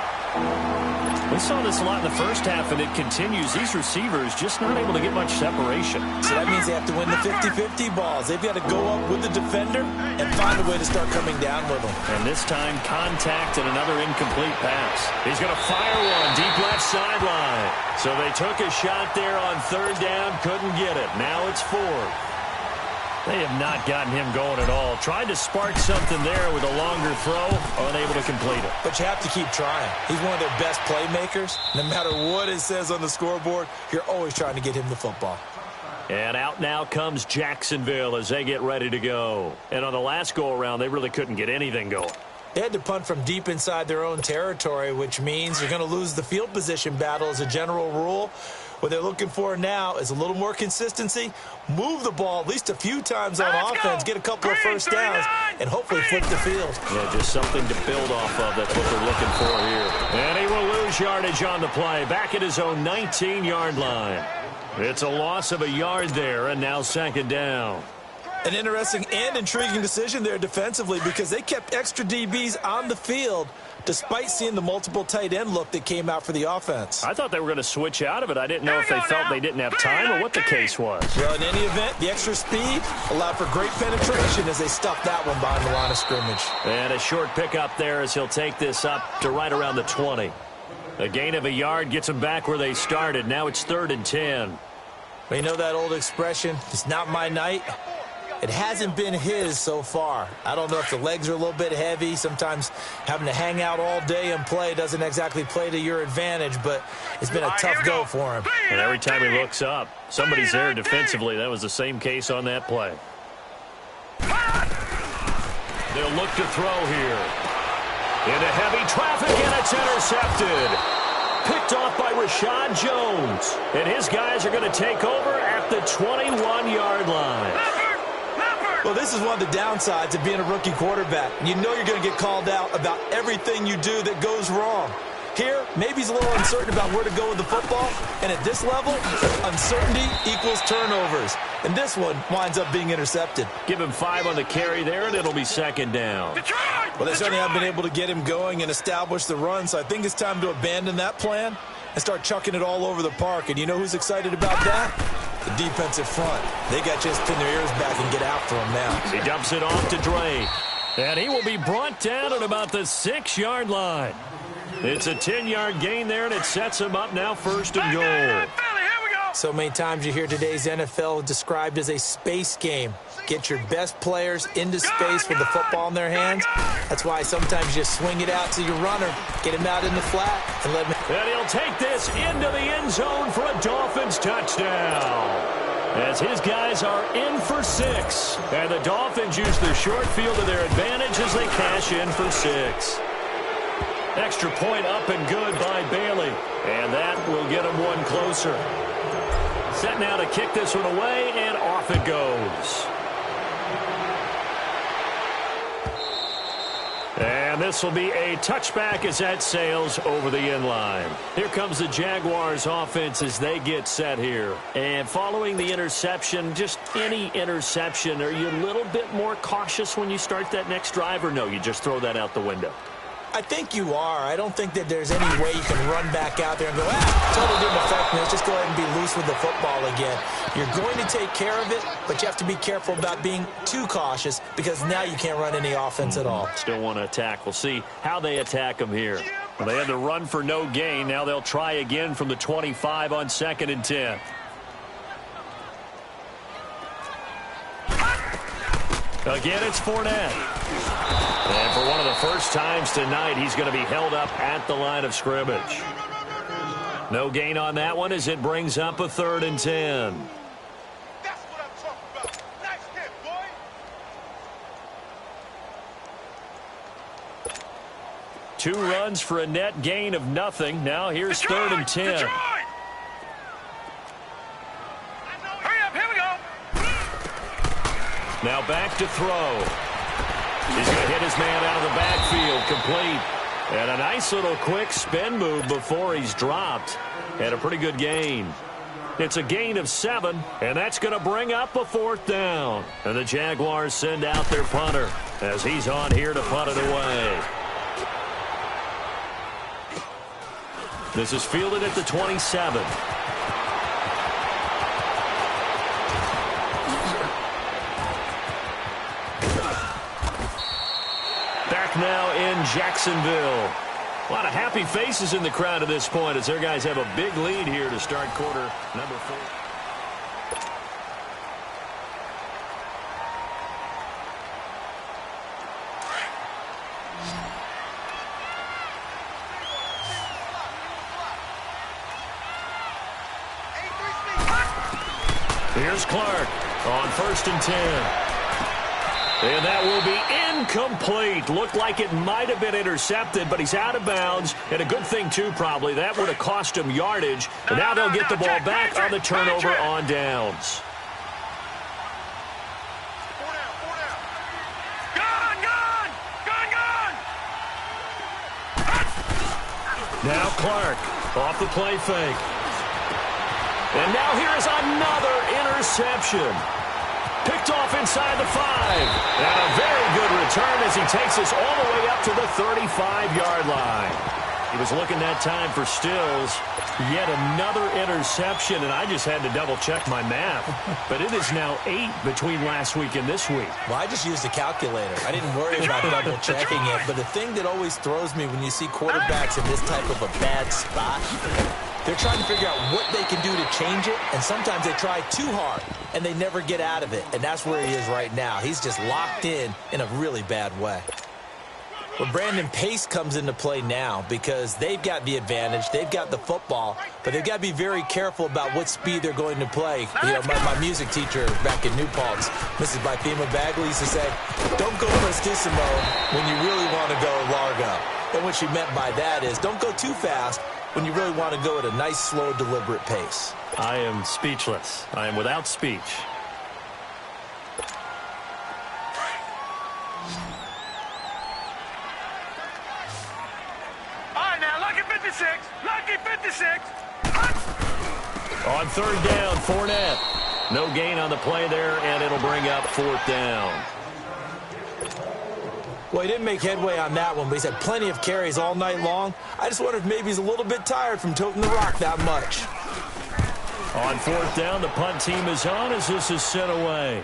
We saw this a lot in the first half, and it continues. These receivers just not able to get much separation. So that means they have to win the 50-50 balls. They've got to go up with the defender and find a way to start coming down with them. And this time, contact and another incomplete pass. He's going to fire one deep left sideline. So they took a shot there on 3rd down, couldn't get it. Now it's 4th. They have not gotten him going at all. Tried to spark something there with a longer throw, unable to complete it. But you have to keep trying. He's one of their best playmakers. No matter what it says on the scoreboard, you're always trying to get him the football. And out now comes Jacksonville as they get ready to go. And on the last go-around, they really couldn't get anything going. They had to punt from deep inside their own territory, which means you're going to lose the field position battle as a general rule. What they're looking for now is a little more consistency, move the ball at least a few times on offense, get a couple of first downs, and hopefully flip the field. Yeah, just something to build off of. That's what they're looking for here. And he will lose yardage on the play, back at his own 19-yard line. It's a loss of a yard there, and now 2nd down. An interesting and intriguing decision there defensively because they kept extra DBs on the field despite seeing the multiple tight end look that came out for the offense. I thought they were going to switch out of it. I didn't know if they felt they didn't have time or what the case was. Well, in any event, the extra speed allowed for great penetration as they stuffed that one behind the line of scrimmage. And a short pickup there as he'll take this up to right around the 20. A gain of a yard gets them back where they started. Now it's 3rd and 10. Well, you know that old expression, it's not my night? It hasn't been his so far. I don't know if the legs are a little bit heavy. Sometimes having to hang out all day and play doesn't exactly play to your advantage, but it's been a tough go for him. And every time he looks up, somebody's there defensively. That was the same case on that play. They'll look to throw here. Into heavy traffic, and it's intercepted. Picked off by Rashad Jones. And his guys are going to take over at the 21-yard line. Well, this is one of the downsides of being a rookie quarterback. You know you're going to get called out about everything you do that goes wrong. Here, maybe he's a little uncertain about where to go with the football. And at this level, uncertainty equals turnovers. And this one winds up being intercepted. Give him 5 on the carry there, and it'll be 2nd down. Well, they certainly have been able to get him going and establish the run, so I think it's time to abandon that plan and start chucking it all over the park. And you know who's excited about that? The defensive front. They got to just pin their ears back and get after him now. He dumps it off to Dre. And he will be brought down at about the 6-yard line. It's a 10-yard gain there, and it sets him up now 1st and goal. So many times you hear today's NFL described as a space game. Get your best players into space with the football in their hands. That's why sometimes you just swing it out to your runner, get him out in the flat, and let him... And he'll take this into the end zone for a Dolphins touchdown. As his guys are in for 6. And the Dolphins use the short field to their advantage as they cash in for 6. Extra point up and good by Bailey. And that will get him one closer. Set now to kick this one away, and off it goes. And this will be a touchback as that sails over the end line. Here comes the Jaguars offense as they get set here. And following the interception, just any interception, are you a little bit more cautious when you start that next drive, or no, you just throw that out the window? I think you are. I don't think that there's any way you can run back out there and go, totally didn't affect me. Let's just go ahead and be loose with the football again. You're going to take care of it, but you have to be careful about being too cautious because now you can't run any offense at all. Still want to attack. We'll see how they attack them here. Well, they had to run for no gain. Now they'll try again from the 25 on 2nd and 10. Again, it's Fournette. And for one of the first times tonight, he's going to be held up at the line of scrimmage. No gain on that one as it brings up a 3rd and 10. That's what I'm talking about. Nice hit, boy. 2 runs for a net gain of nothing. Now here's Detroit, 3rd and 10. Detroit. Hurry up, here we go. Now back to throw. He's going to hit his man out of the backfield, complete. And a nice little quick spin move before he's dropped. And a pretty good gain. It's a gain of 7, and that's going to bring up a 4th down. And the Jaguars send out their punter as he's on here to punt it away. This is fielded at the 27. Now in Jacksonville. A lot of happy faces in the crowd at this point as their guys have a big lead here to start quarter number 4. Here's Clark on 1st and 10. And that will be incomplete. Looked like it might have been intercepted, but he's out of bounds. And a good thing, too, probably. That would have cost him yardage. And now they'll get the ball back on the turnover on downs. Now Clark off the play fake. And now here is another interception. Picked off inside the 5. And a very good return as he takes us all the way up to the 35-yard line. He was looking that time for Stills. Yet another interception, and I just had to double-check my math. But it is now 8 between last week and this week. Well, I just used a calculator. I didn't worry about double-checking it. But the thing that always throws me when you see quarterbacks in this type of a bad spot, they're trying to figure out what they can do to change it, and sometimes they try too hard, and they never get out of it. And that's where he is right now. He's just locked in a really bad way. Well, Brandon, pace comes into play now because they've got the advantage. They've got the football, but they've got to be very careful about what speed they're going to play. You know, my music teacher back in New Paltz, Mrs. Bythema Bagley, used to say, don't go prestissimo when you really want to go largo. And what she meant by that is don't go too fast when you really want to go at a nice, slow, deliberate pace. I am speechless. I am without speech. All right, now, lucky 56. Lucky 56. On 3rd down, Fournette. No gain on the play there, and it'll bring up 4th down. Well, he didn't make headway on that one, but he's had plenty of carries all night long. I just wonder if maybe he's a little bit tired from toting the rock that much. On 4th down, the punt team is on as this is sent away.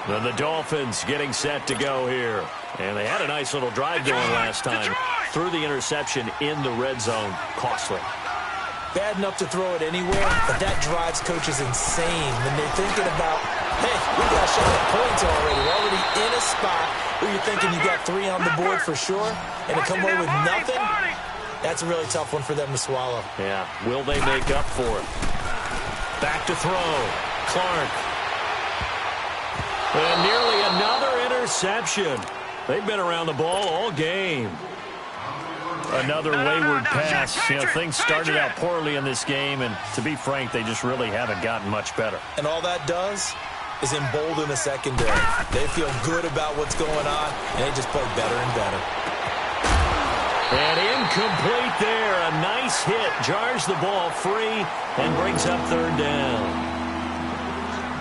And the Dolphins getting set to go here. And they had a nice little drive going last time. Threw the interception in the red zone. Costly. Bad enough to throw it anywhere, but that drives coaches insane when they're thinking about, hey, we got a shot at points already. We're already in a spot where you're thinking you got 3 on the board for sure, and to come away with nothing, that's a really tough one for them to swallow. Yeah, will they make up for it? Back to throw. Clark. And nearly another interception. They've been around the ball all game. Another wayward pass. You know, things started out poorly in this game, and to be frank, they just really haven't gotten much better. And all that does is embolden the secondary. They feel good about what's going on, and they just play better and better. And incomplete there. A nice hit. Jars the ball free and brings up third down.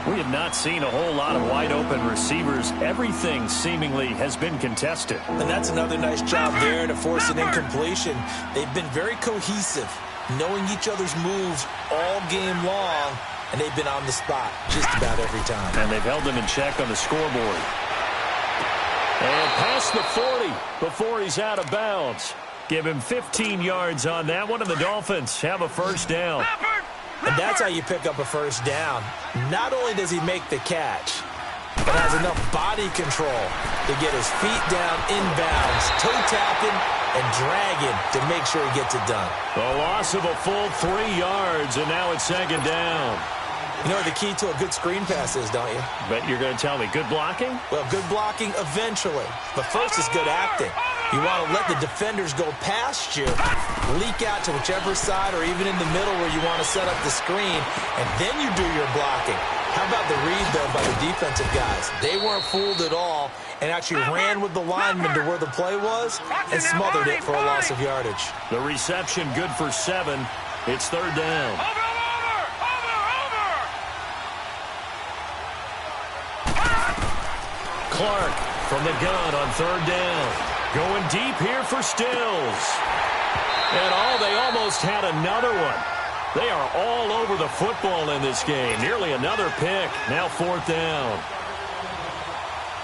We have not seen a whole lot of wide-open receivers. Everything seemingly has been contested. And that's another nice job there to force an incompletion. They've been very cohesive, knowing each other's moves all game long, and they've been on the spot just about every time. And they've held them in check on the scoreboard. And past the 40 before he's out of bounds. Give him 15 yards on that one, and the Dolphins have a first down. And that's how you pick up a first down. Not only does he make the catch, but has enough body control to get his feet down inbounds, toe tapping and dragging to make sure he gets it done. The loss of a full 3 yards, and now it's second down. You know what the key to a good screen pass is, don't you? Bet you're going to tell me good blocking? Well, good blocking eventually. But first is good acting. You want to let the defenders go past you, leak out to whichever side or even in the middle where you want to set up the screen, and then you do your blocking. How about the read, though, by the defensive guys? They weren't fooled at all and actually ran with the lineman to where the play was and smothered it for a loss of yardage. The reception good for 7. It's third down. Clark from the gun on third down. Going deep here for Stills. And they almost had another one. They are all over the football in this game. Nearly another pick. Now fourth down.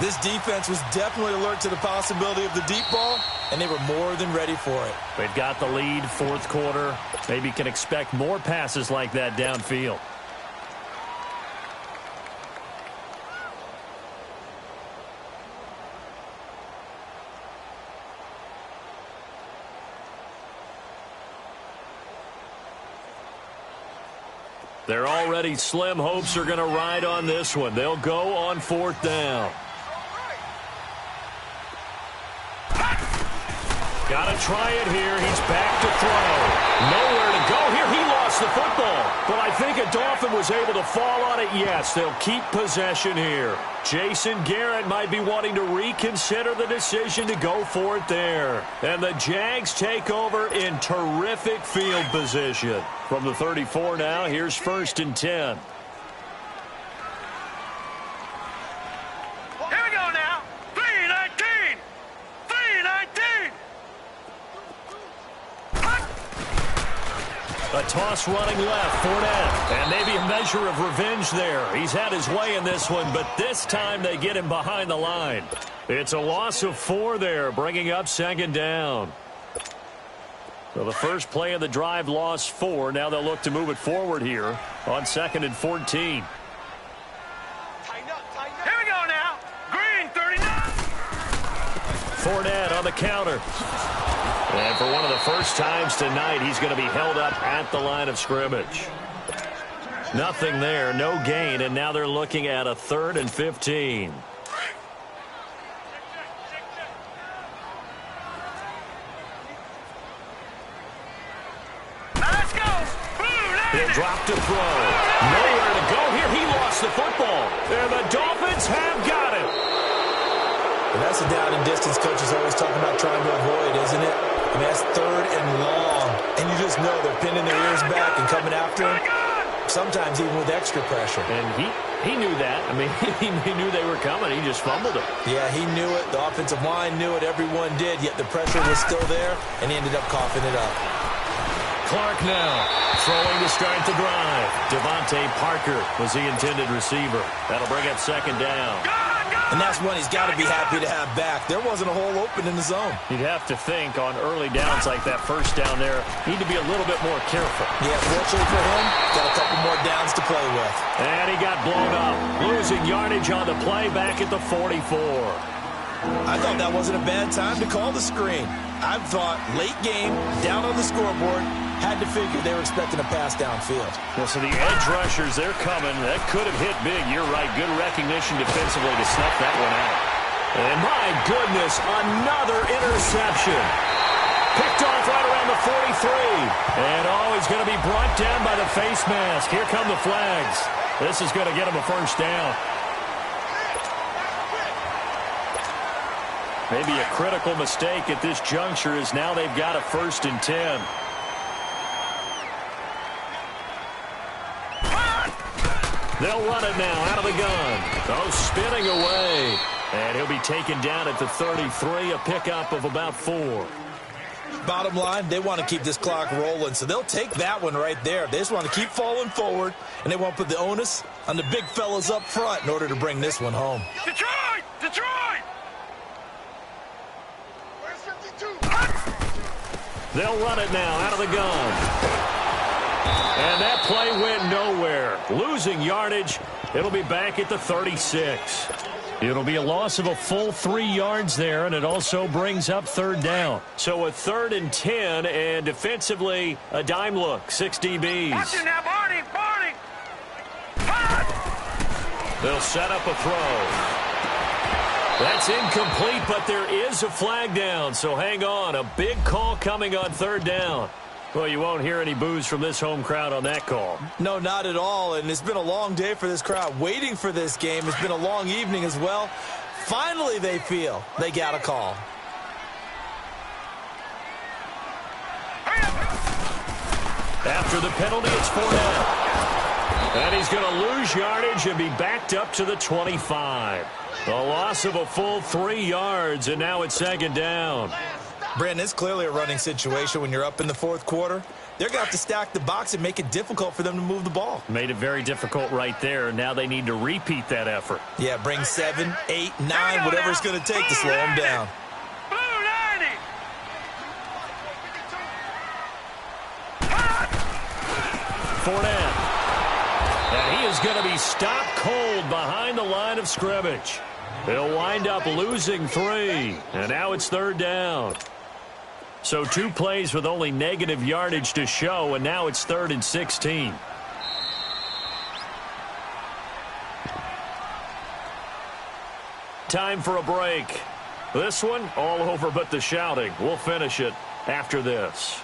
This defense was definitely alert to the possibility of the deep ball, and they were more than ready for it. They've got the lead, fourth quarter. Maybe can expect more passes like that downfield. They're already slim hopes are going to ride on this one. They'll go on fourth down. Got to try it here. He's back to throw. Nowhere to go here. He lost the football. But I think a Dolphin was able to fall on it. Yes, they'll keep possession here. Jason Garrett might be wanting to reconsider the decision to go for it there. And the Jags take over in terrific field position. From the 34 now, here's first and 10. Here we go now. 3-19. 3-19. A toss running left, Fournette. And maybe a measure of revenge there. He's had his way in this one, but this time they get him behind the line. It's a loss of 4 there, bringing up second down. So the first play of the drive lost 4. Now they'll look to move it forward here on 2nd and 14. Here we go now. Green 39. Fournette on the counter. And for one of the first times tonight, he's going to be held up at the line of scrimmage. Nothing there, no gain, and now they're looking at a 3rd and 15. Let's go. He'll drop to throw. Nowhere to go here. He lost the football. And the Dolphins have got it. And that's the down and distance coaches always talking about trying to avoid, isn't it? I mean, that's 3rd and long. And you just know they're pinning their ears back and coming after him. Sometimes even with extra pressure. And he knew that. I mean, he knew they were coming. He just fumbled it. Yeah, he knew it. The offensive line knew it. Everyone did. Yet the pressure was still there, and he ended up coughing it up. Clark now throwing to start the drive. Devontae Parker was the intended receiver. That'll bring up second down. And that's one he's got to be happy to have back. There wasn't a hole open in the zone. You'd have to think on early downs like that first down there, need to be a little bit more careful. Yeah, fortunately for him, got a couple more downs to play with. And he got blown up, losing yardage on the play back at the 44. I thought that wasn't a bad time to call the screen. I thought late game, down on the scoreboard, had to figure they were expecting a pass downfield. Well, so the edge rushers, they're coming. That could have hit big. You're right. Good recognition defensively to snuff that one out. And my goodness, another interception. Picked off right around the 43. And he's going to be brought down by the face mask. Here come the flags. This is going to get him a first down. Maybe a critical mistake at this juncture is now they've got a 1st and 10. They'll run it now out of the gun. Oh, spinning away. And he'll be taken down at the 33, a pickup of about 4. Bottom line, they want to keep this clock rolling, so they'll take that one right there. They just want to keep falling forward, and they want to put the onus on the big fellas up front in order to bring this one home. Detroit! Detroit! They'll run it now out of the gun. And that play went nowhere. Losing yardage. It'll be back at the 36. It'll be a loss of a full 3 yards there, and it also brings up 3rd down. So a 3rd and 10, and defensively, a dime look. 6 DBs. Watch it now, Barney! Barney! They'll set up a throw. That's incomplete, but there is a flag down, so hang on. A big call coming on 3rd down. Well, you won't hear any boos from this home crowd on that call. No, not at all, and it's been a long day for this crowd waiting for this game. It's been a long evening as well. Finally, they feel they got a call. After the penalty, it's Fournette. And he's going to lose yardage and be backed up to the 25. A loss of a full 3 yards, and now it's 2nd down. Brandon, it's clearly a running situation when you're up in the 4th quarter. They're going to have to stack the box and make it difficult for them to move the ball. Made it very difficult right there. Now they need to repeat that effort. Yeah, bring 7, 8, 9, whatever it's going to take to slow them down. Blue 90! Fournette. And he is going to be stopped cold behind the line of scrimmage. They'll wind up losing 3. And now it's 3rd down. So 2 plays with only negative yardage to show, and now it's 3rd and 16. Time for a break. This one, all over but the shouting. We'll finish it after this.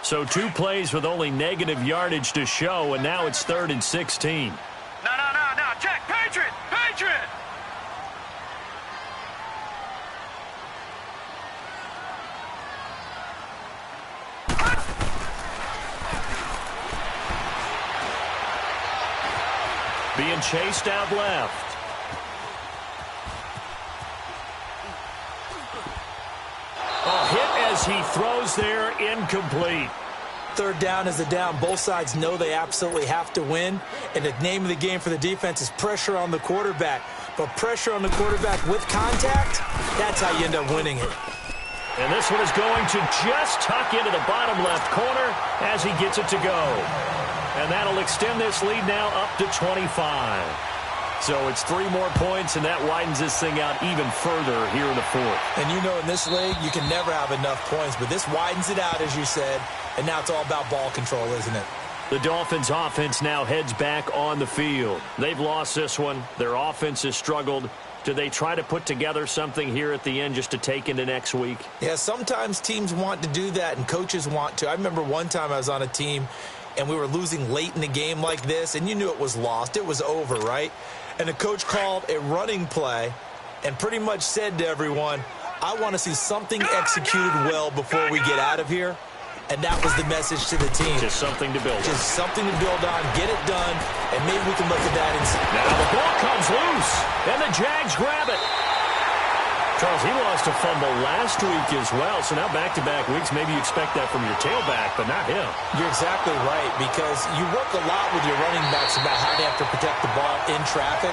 So 2 plays with only negative yardage to show, and now it's 3rd and 16. No, check, Patriot! Patriot! Being chased out left. A hit as he throws there, incomplete. 3rd down is a down. Both sides know they absolutely have to win. And the name of the game for the defense is pressure on the quarterback. But pressure on the quarterback with contact, that's how you end up winning it. And this one is going to just tuck into the bottom left corner as he gets it to go. And that'll extend this lead now up to 25. So it's 3 more points, and that widens this thing out even further here in the 4th. And you know in this league, you can never have enough points. But this widens it out, as you said. And now it's all about ball control, isn't it? The Dolphins' offense now heads back on the field. They've lost this one. Their offense has struggled. Do they try to put together something here at the end just to take into next week? Yeah, sometimes teams want to do that, and coaches want to. I remember one time I was on a team, and we were losing late in the game like this, and you knew it was lost. It was over, right? And the coach called a running play and pretty much said to everyone, I want to see something executed well before we get out of here. And that was the message to the team. Just something to build on. Just something to build on, get it done, and maybe we can look at that and see. Now the ball comes loose, and the Jags grab it. Charles, he lost a fumble last week as well, so now back-to-back weeks, maybe you expect that from your tailback, but not him. You're exactly right, because you work a lot with your running backs about how they have to protect the ball in traffic.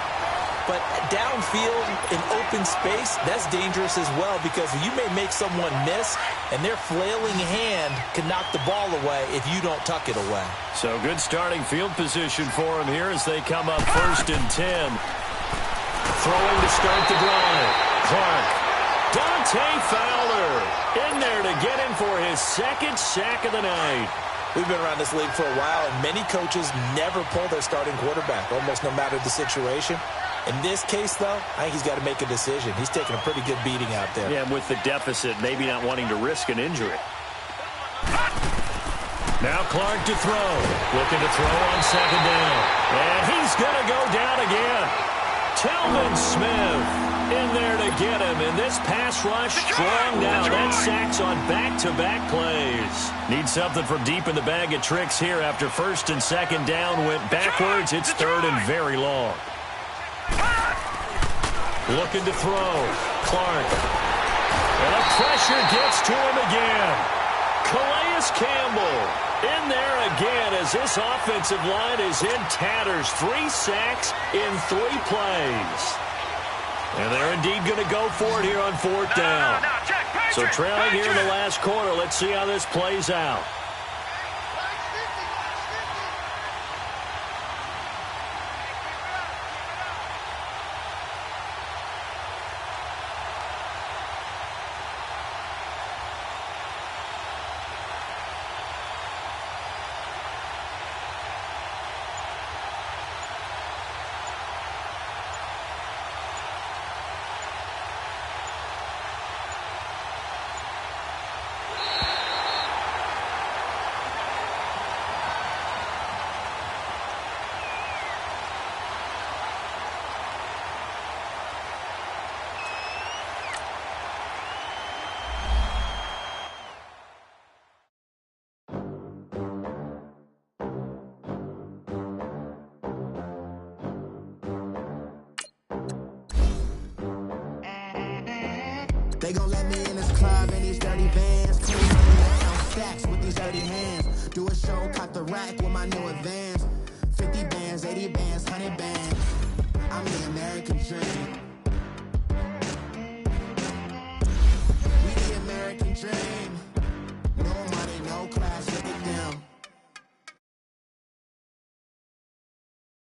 But downfield, in open space, that's dangerous as well, because you may make someone miss, and their flailing hand can knock the ball away if you don't tuck it away. So good starting field position for him here as they come up 1st and 10. Throwing to start the drive. Clark. Dante Fowler in there to get him for his 2nd sack of the night. We've been around this league for a while, and many coaches never pull their starting quarterback, almost no matter the situation. In this case, though, I think he's got to make a decision. He's taking a pretty good beating out there. Yeah, with the deficit, maybe not wanting to risk an injury. Now Clark to throw. Looking to throw on 2nd down. And he's going to go down again. Telvin Smith in there to get him. And this pass rush strong now. That sacks on back-to-back plays. Need something from deep in the bag of tricks here after 1st and 2nd down. Went backwards. It's 3rd and very long. Looking to throw. Clark. And the pressure gets to him again. Calais Campbell in there again as this offensive line is in tatters. 3 sacks in 3 plays. And they're indeed going to go for it here on 4th down. So trailing here in the last quarter. Let's see how this plays out. They gon' let me in this club in these dirty vans. Clean money on stacks with these dirty hands. Do a show, cop the rack with my new advance. 50 bands, 80 bands, 100 bands. I'm the American dream. We the American dream.